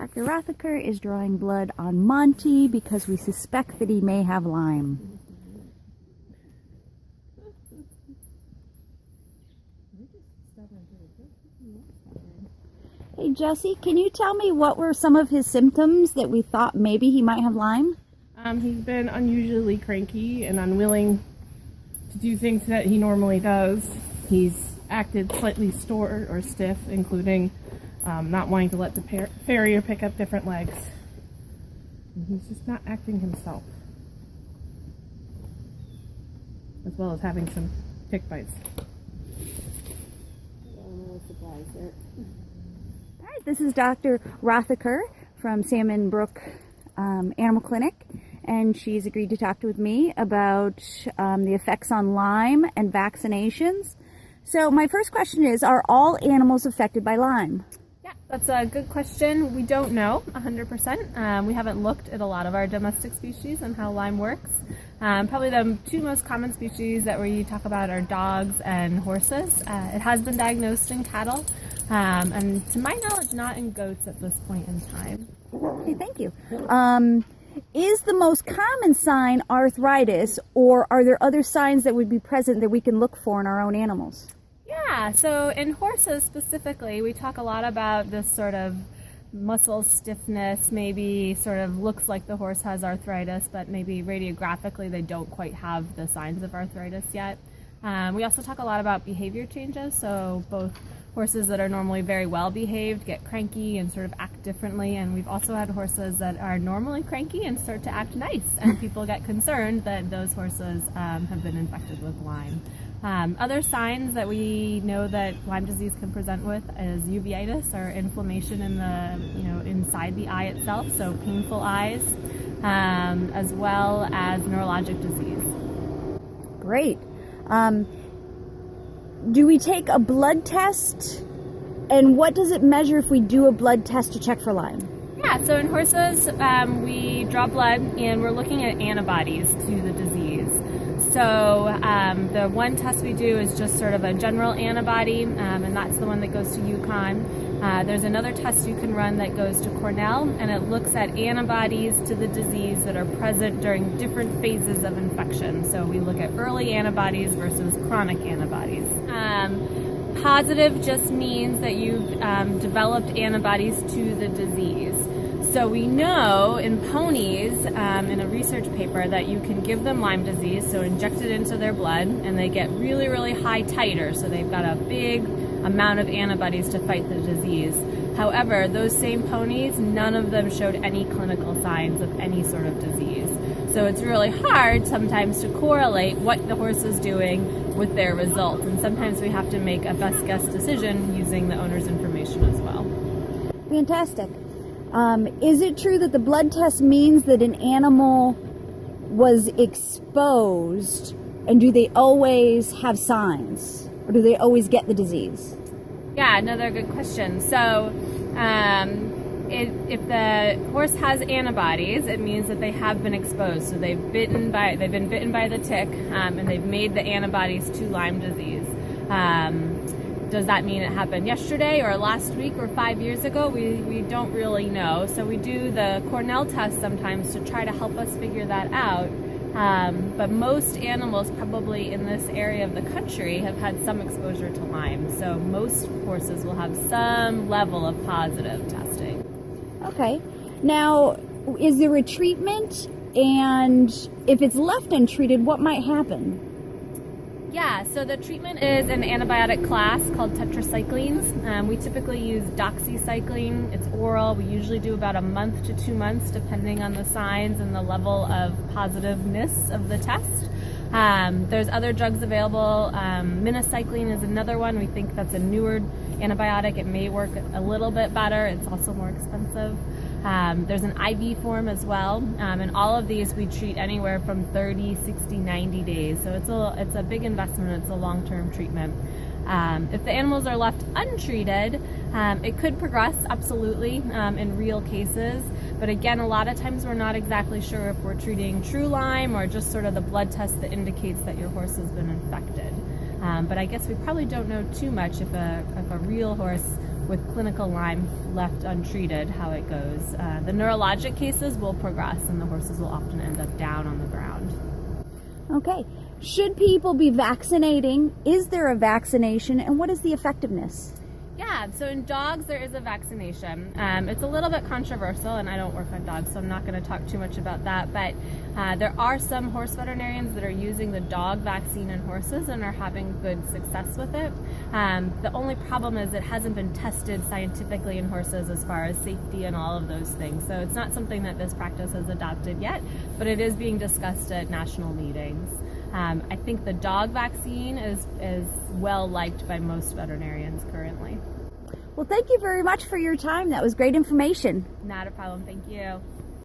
Dr. Rothaker is drawing blood on Monty because we suspect that he may have Lyme. Hey Jesse, can you tell me what were some of his symptoms that we thought maybe he might have Lyme? He's been unusually cranky and unwilling to do things that he normally does. He's acted slightly sore or stiff, including not wanting to let the farrier pick up different legs. And he's just not acting himself, as well as having some tick bites. All right, this is Dr. Rothaker from Salmon Brook Animal Clinic, and she's agreed to talk with me about the effects on Lyme and vaccinations. So my first question is, are all animals affected by Lyme? Yeah, that's a good question. We don't know 100%. We haven't looked at a lot of our domestic species and how Lyme works. Probably the two most common species that we talk about are dogs and horses. It has been diagnosed in cattle, and to my knowledge, not in goats at this point in time. Okay, thank you. Is the most common sign arthritis, or are there other signs that would be present that we can look for in our own animals? Yeah, so in horses specifically, we talk a lot about this sort of muscle stiffness, maybe sort of looks like the horse has arthritis, but maybe radiographically they don't quite have the signs of arthritis yet. We also talk a lot about behavior changes, so both horses that are normally very well behaved get cranky and sort of act differently, and we've also had horses that are normally cranky and start to act nice, and people get concerned that those horses have been infected with Lyme. Other signs that we know that Lyme disease can present with is uveitis, or inflammation in the inside the eye itself, so painful eyes, as well as neurologic disease. Great. Do we take a blood test, and what does it measure if we do a blood test to check for Lyme? Yeah, so in horses, we draw blood and we're looking at antibodies to the disease. So the one test we do is just sort of a general antibody, and that's the one that goes to UConn. There's another test you can run that goes to Cornell, and it looks at antibodies to the disease that are present during different phases of infection. So we look at early antibodies versus chronic antibodies. Positive just means that you've developed antibodies to the disease. So we know in ponies, in a research paper, that you can give them Lyme disease, so inject it into their blood, and they get really, really high titer, so they've got a big amount of antibodies to fight the disease. However, those same ponies, none of them showed any clinical signs of any sort of disease. So it's really hard sometimes to correlate what the horse is doing with their results, and sometimes we have to make a best guess decision using the owner's information as well. Fantastic. Is it true that the blood test means that an animal was exposed, and do they always have signs, or do they always get the disease? Yeah, another good question. So if the horse has antibodies, it means that they have been exposed. So they've been bitten by the tick, and they've made the antibodies to Lyme disease. Does that mean it happened yesterday or last week or 5 years ago? We don't really know. So we do the Cornell test sometimes to try to help us figure that out. But most animals probably in this area of the country have had some exposure to Lyme. So most horses will have some level of positive testing. Okay. Now, is there a treatment? And if it's left untreated, what might happen? Yeah, so the treatment is an antibiotic class called tetracyclines. We typically use doxycycline. It's oral. We usually do about a month to 2 months, depending on the signs and the level of positiveness of the test. There's other drugs available. Minocycline is another one. We think that's a newer antibiotic. It may work a little bit better. It's also more expensive. There's an IV form as well, and all of these we treat anywhere from 30, 60, 90 days. So it's a big investment. It's a long-term treatment. If the animals are left untreated, it could progress, absolutely, in real cases. But again, a lot of times we're not exactly sure if we're treating true Lyme or just sort of the blood test that indicates that your horse has been infected. But I guess we probably don't know too much if a real horse with clinical Lyme left untreated, how it goes. The neurologic cases will progress, and the horses will often end up down on the ground. Okay. Should people be vaccinating? Is there a vaccination, and what is the effectiveness? Yeah, so in dogs there is a vaccination. It's a little bit controversial, and I don't work on dogs, so I'm not going to talk too much about that, but there are some horse veterinarians that are using the dog vaccine in horses and are having good success with it. The only problem is it hasn't been tested scientifically in horses as far as safety and all of those things, so it's not something that this practice has adopted yet, but it is being discussed at national meetings. I think the dog vaccine is well liked by most veterinarians currently. Well, thank you very much for your time. That was great information. Not a problem. Thank you.